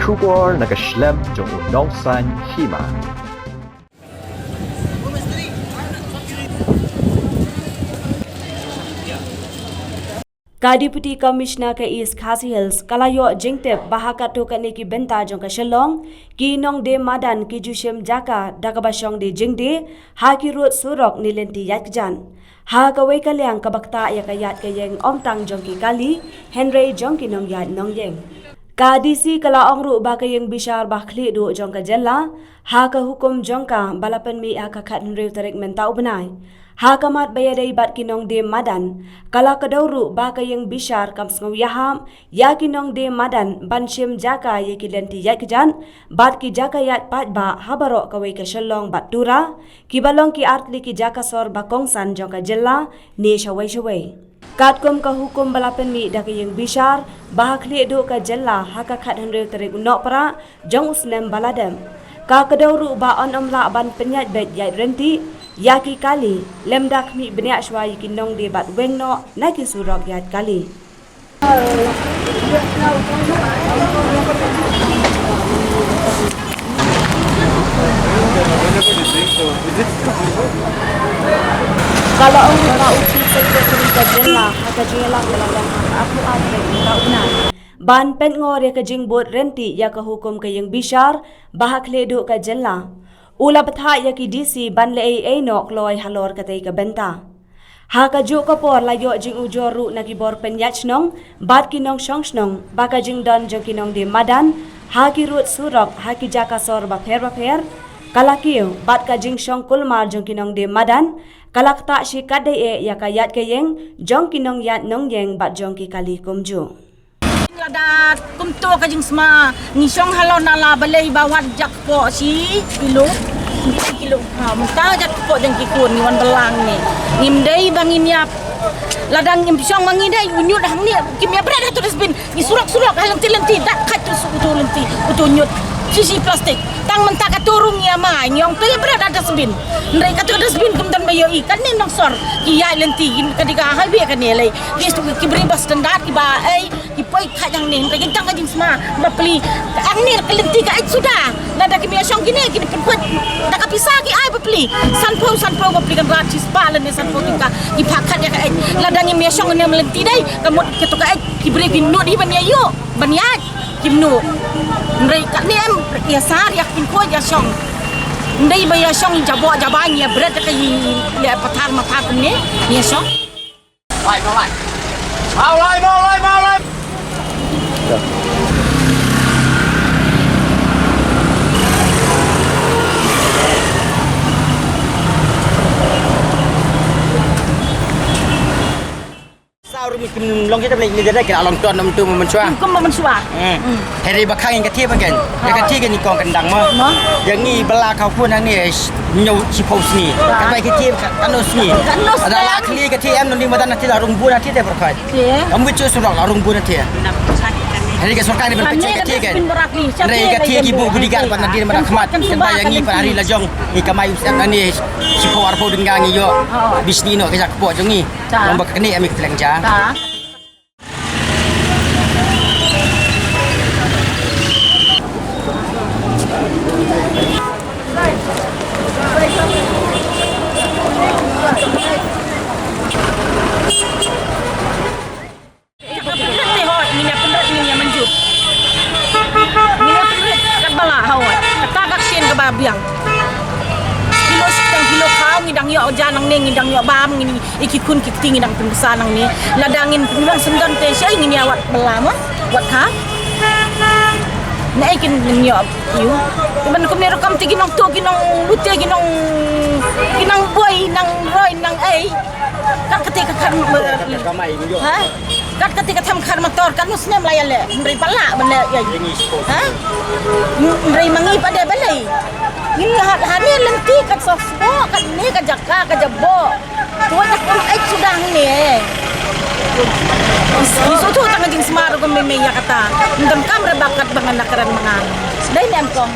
Syukur nakaslem jong unausan hima. Deputy Commissioner ke East Khasi Hills kalayo jingtep bahakat tu kan ki benta jong ka Shillong ki nong de madan ki jushem jaka dakabasyong de jingde ha ki rut surok ni lenti yat jan ha ka wei kalyang ka bakta ya ka yat ka yeng om tang jong ki kali Henry jong ki nong yat nong yeng ka DC kala ongru ba ka yeng bishar ba khli du jong ka jella ha ka hukum jong ka balapan mi aka khat nrew tarik mentau benai ha kamat bayadai bat kinong de madan kala kadauru ba kayeng bishar kam sngaw yaham ya kinong de madan banshim jaka ye kilenti yak jan bat ki jaka yat pat ba habaro kawai ka Shillong bat tura ki balong ki artli ki jaka sor ba kongsan jong ka jella ni shawai katkum ka hukum balapen mi da kayeng bishar ba khli do ka jella ha ka khat hanrew tarik unok para jong uslem baladem ka kadauru ba on omla ban penyat bet yat renti Yaki kali lemdak mi benya shwai kinong de bat wengno naki surok yat kali. Kalau orang tak uci sekretari kajela, kajela kelalong aku apa tak benar. Ban pen ngor ya kajing bot renti ya ke hukum ke yang bishar bahak ledu kajela. Ula betha ya ki DC ban le ai nok loi halor katai ka benta. Ha ka ju ka por la yo jing ujoru na ki bor pen yach nong bat ki nong shong snong ba ka jing don jong ki nong de madan ha ki rut surok ha ki jaka sor ba pher kala kiu bat ka jing shong kulmar jong ki nong de madan kalak ta shi kadai e ya ka yat ke yeng jong ki nong yat nong yeng bat jong ki kali kumju. Ladat kumto kajing sma ni syong halon nala balai bawat jakpo si kilo muta jakpo jeng kikun ni wan belang ni ngimdei bangin yap ladang ngim syong mangidai unyut hang ni kimya berada tu desbin ni surak halang tilenti dak kat tu lenti utunyut sisi plastik tang mentak turung ya ma nyong tu berada desbin ndai kat desbin kumdan bayo ikan ni nong sor ki ya lenti kadika halbi kan ni lai dis tu ki beri standar ki ba ai poi kajang ni pengen tang kajing semua beli ang ni kelenti ka sudah nada ki biasong gini kini put dak pisah ki ai beli sanpo beli kan gratis palen ni sanpo ka ki pakat ya ka ai ladang ni biasong ni melenti dai kamu ketu ka ai ki beri ki no di ban ya yo ban ya ki no ndai ka ni em ya sar ya kin ko ya song ndai ba ya song jabo jabanya berat ka ya patar mata ni ya song lai long kita beli ni dia kira long tuan nom tu memensuah. Kum memensuah. Hari bakang yang ketiak bagian. Yang ketiak ni kong kendang mah. Yang ni belah kau pun yang ni nyau cipau sini. Kan baik ketiak kanus ni. Ada lah kali ketiak em nanti madan nanti larung bun nanti dia berkai. Kamu cuci surat larung bun nanti. Hari ke surkan ni berpecah ketiak kan. Hari ketiak ibu budikan pada nanti mereka kemat. Kan yang ni pada hari lajong. Ni kamai usiap ni cipau arpo dengan ni yo. Bisni no kerja kepo jong ni. Lomba kini kami kelengja. Biang kilo kau ngidang yo janang neng ngidang yo bam ngini ikikun kikti ngidang pembesar nang ni ladangin memang sendon te syai ngini awat belama wat ka na ikin nyo yu ban kum ni rekam ti ginong to ginong lute ginong boy nang roy nang ai kan ketika kan ha kan ketika tham khar motor kan musne melayale mri pala benda ya ha mri mangi pada balai ini hari lenti kat sosbo kat ni kat jaka kat jabo tua tak ai sudah ni isu tu tangan jing semar ko meme ya kata ndam kamera bakat bangan nakaran mangan dai nem kong